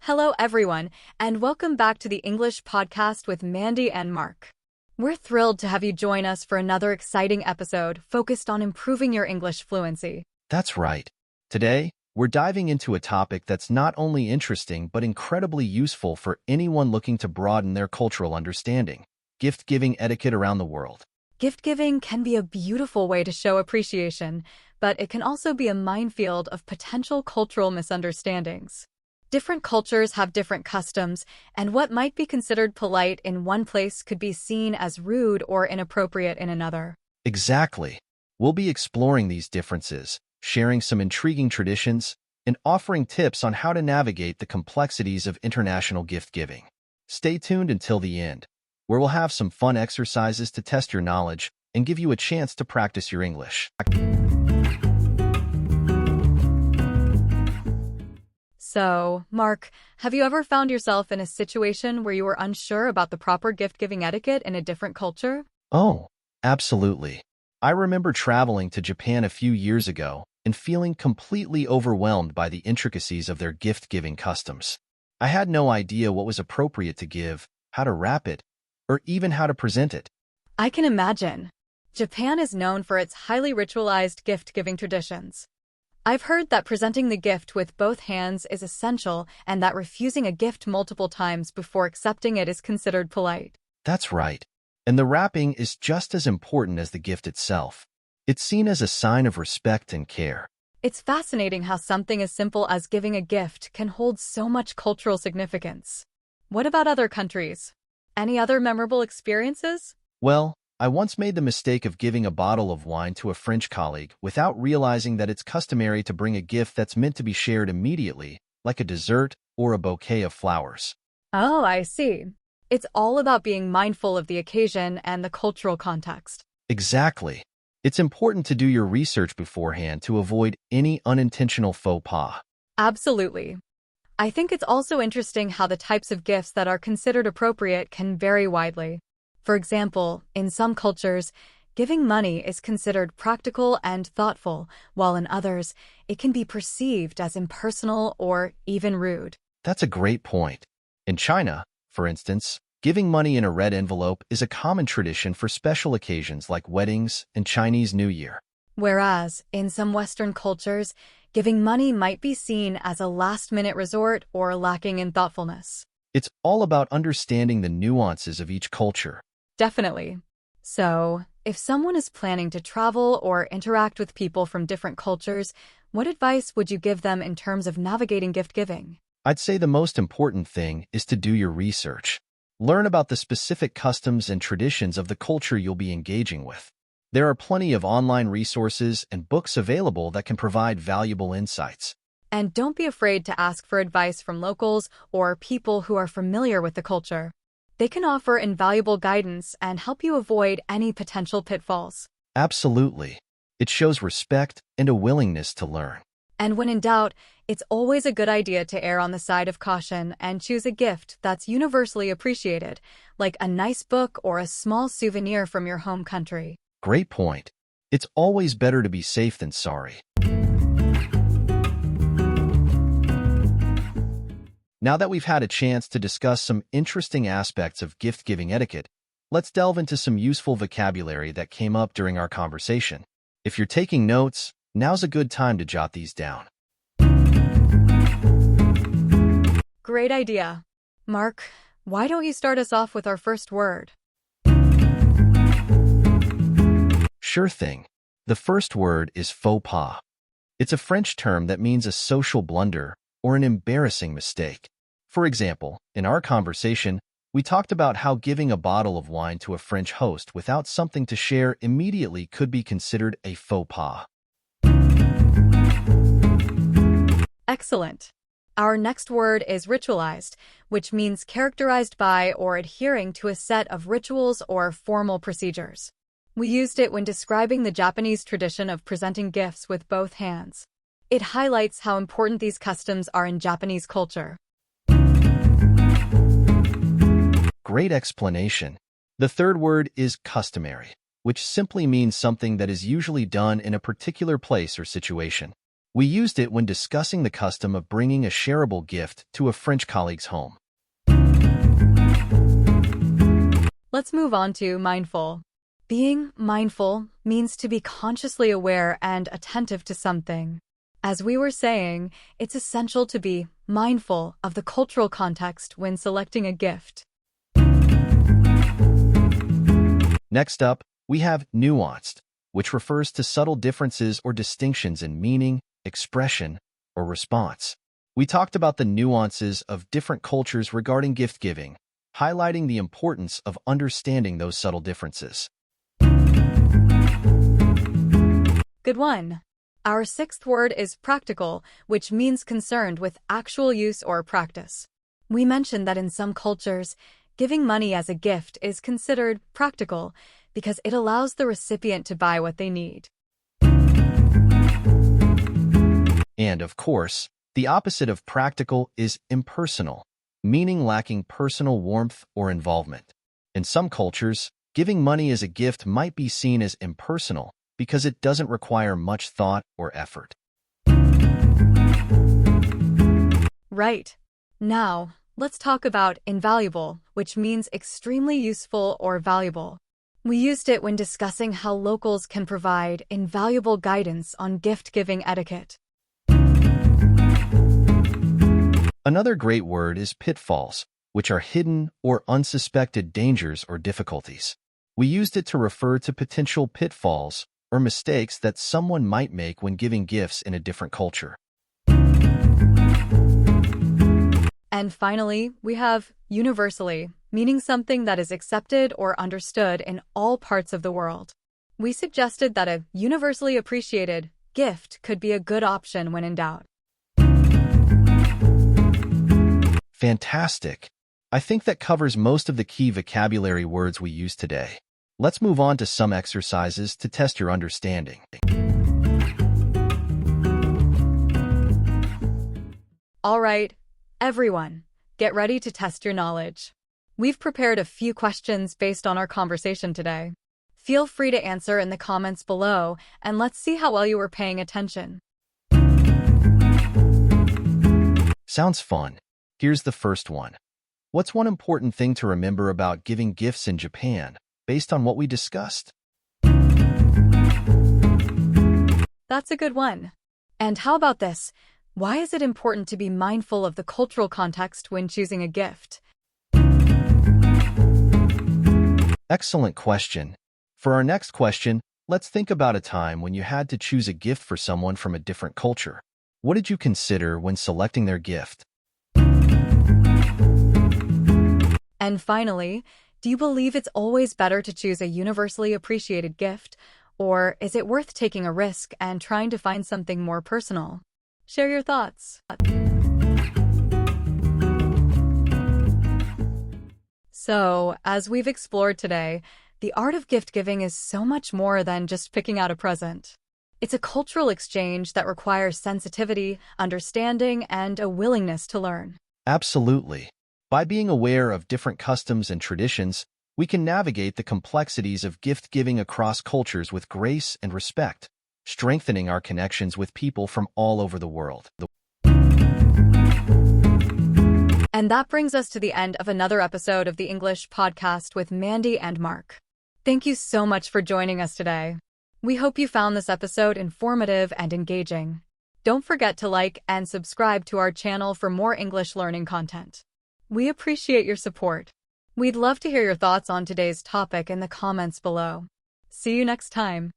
Hello, everyone, and welcome back to the English podcast with Mandy and Mark. We're thrilled to have you join us for another exciting episode focused on improving your English fluency. That's right. Today, we're diving into a topic that's not only interesting but incredibly useful for anyone looking to broaden their cultural understanding: gift-giving etiquette around the world. Gift-giving can be a beautiful way to show appreciation, but it can also be a minefield of potential cultural misunderstandings. Different cultures have different customs, and what might be considered polite in one place could be seen as rude or inappropriate in another. Exactly. We'll be exploring these differences, sharing some intriguing traditions, and offering tips on how to navigate the complexities of international gift-giving. Stay tuned until the end, where we'll have some fun exercises to test your knowledge and give you a chance to practice your English. So, Mark, have you ever found yourself in a situation where you were unsure about the proper gift-giving etiquette in a different culture? Oh, absolutely. I remember traveling to Japan a few years ago and feeling completely overwhelmed by the intricacies of their gift-giving customs. I had no idea what was appropriate to give, how to wrap it, or even how to present it. I can imagine. Japan is known for its highly ritualized gift-giving traditions. I've heard that presenting the gift with both hands is essential and that refusing a gift multiple times before accepting it is considered polite. That's right. And the wrapping is just as important as the gift itself. It's seen as a sign of respect and care. It's fascinating how something as simple as giving a gift can hold so much cultural significance. What about other countries? Any other memorable experiences? Well, I once made the mistake of giving a bottle of wine to a French colleague without realizing that it's customary to bring a gift that's meant to be shared immediately, like a dessert or a bouquet of flowers. Oh, I see. It's all about being mindful of the occasion and the cultural context. Exactly. It's important to do your research beforehand to avoid any unintentional faux pas. Absolutely. I think it's also interesting how the types of gifts that are considered appropriate can vary widely. For example, in some cultures, giving money is considered practical and thoughtful, while in others, it can be perceived as impersonal or even rude. That's a great point. In China, for instance, giving money in a red envelope is a common tradition for special occasions like weddings and Chinese New Year. Whereas, in some Western cultures, giving money might be seen as a last-minute resort or lacking in thoughtfulness. It's all about understanding the nuances of each culture. Definitely. So, if someone is planning to travel or interact with people from different cultures, what advice would you give them in terms of navigating gift-giving? I'd say the most important thing is to do your research. Learn about the specific customs and traditions of the culture you'll be engaging with. There are plenty of online resources and books available that can provide valuable insights. And don't be afraid to ask for advice from locals or people who are familiar with the culture. They can offer invaluable guidance and help you avoid any potential pitfalls. Absolutely. It shows respect and a willingness to learn. And when in doubt, it's always a good idea to err on the side of caution and choose a gift that's universally appreciated, like a nice book or a small souvenir from your home country. Great point. It's always better to be safe than sorry. Now that we've had a chance to discuss some interesting aspects of gift-giving etiquette, let's delve into some useful vocabulary that came up during our conversation. If you're taking notes, now's a good time to jot these down. Great idea. Mark, why don't you start us off with our first word? Sure thing. The first word is faux pas. It's a French term that means a social blunder or an embarrassing mistake. For example, in our conversation, we talked about how giving a bottle of wine to a French host without something to share immediately could be considered a faux pas. Excellent. Our next word is ritualized, which means characterized by or adhering to a set of rituals or formal procedures. We used it when describing the Japanese tradition of presenting gifts with both hands. It highlights how important these customs are in Japanese culture. Great explanation. The third word is customary, which simply means something that is usually done in a particular place or situation. We used it when discussing the custom of bringing a shareable gift to a French colleague's home. Let's move on to mindful. Being mindful means to be consciously aware and attentive to something. As we were saying, it's essential to be mindful of the cultural context when selecting a gift. Next up, we have nuanced, which refers to subtle differences or distinctions in meaning, expression, or response. We talked about the nuances of different cultures regarding gift giving, highlighting the importance of understanding those subtle differences. Good one. Our sixth word is practical, which means concerned with actual use or practice. We mentioned that in some cultures, giving money as a gift is considered practical because it allows the recipient to buy what they need. And, of course, the opposite of practical is impersonal, meaning lacking personal warmth or involvement. In some cultures, giving money as a gift might be seen as impersonal because it doesn't require much thought or effort. Right. Now, let's talk about invaluable, which means extremely useful or valuable. We used it when discussing how locals can provide invaluable guidance on gift-giving etiquette. Another great word is pitfalls, which are hidden or unsuspected dangers or difficulties. We used it to refer to potential pitfalls or mistakes that someone might make when giving gifts in a different culture. And finally, we have universally, meaning something that is accepted or understood in all parts of the world. We suggested that a universally appreciated gift could be a good option when in doubt. Fantastic! I think that covers most of the key vocabulary words we use today. Let's move on to some exercises to test your understanding. All right, everyone, get ready to test your knowledge. We've prepared a few questions based on our conversation today. Feel free to answer in the comments below, and let's see how well you were paying attention. Sounds fun. Here's the first one. What's one important thing to remember about giving gifts in Japan, based on what we discussed? That's a good one. And how about this? Why is it important to be mindful of the cultural context when choosing a gift? Excellent question. For our next question, let's think about a time when you had to choose a gift for someone from a different culture. What did you consider when selecting their gift? And finally, do you believe it's always better to choose a universally appreciated gift, or is it worth taking a risk and trying to find something more personal? Share your thoughts. So, as we've explored today, the art of gift giving is so much more than just picking out a present. It's a cultural exchange that requires sensitivity, understanding, and a willingness to learn. Absolutely. By being aware of different customs and traditions, we can navigate the complexities of gift giving across cultures with grace and respect, strengthening our connections with people from all over the world. And that brings us to the end of another episode of the English podcast with Mandy and Mark. Thank you so much for joining us today. We hope you found this episode informative and engaging. Don't forget to like and subscribe to our channel for more English learning content. We appreciate your support. We'd love to hear your thoughts on today's topic in the comments below. See you next time.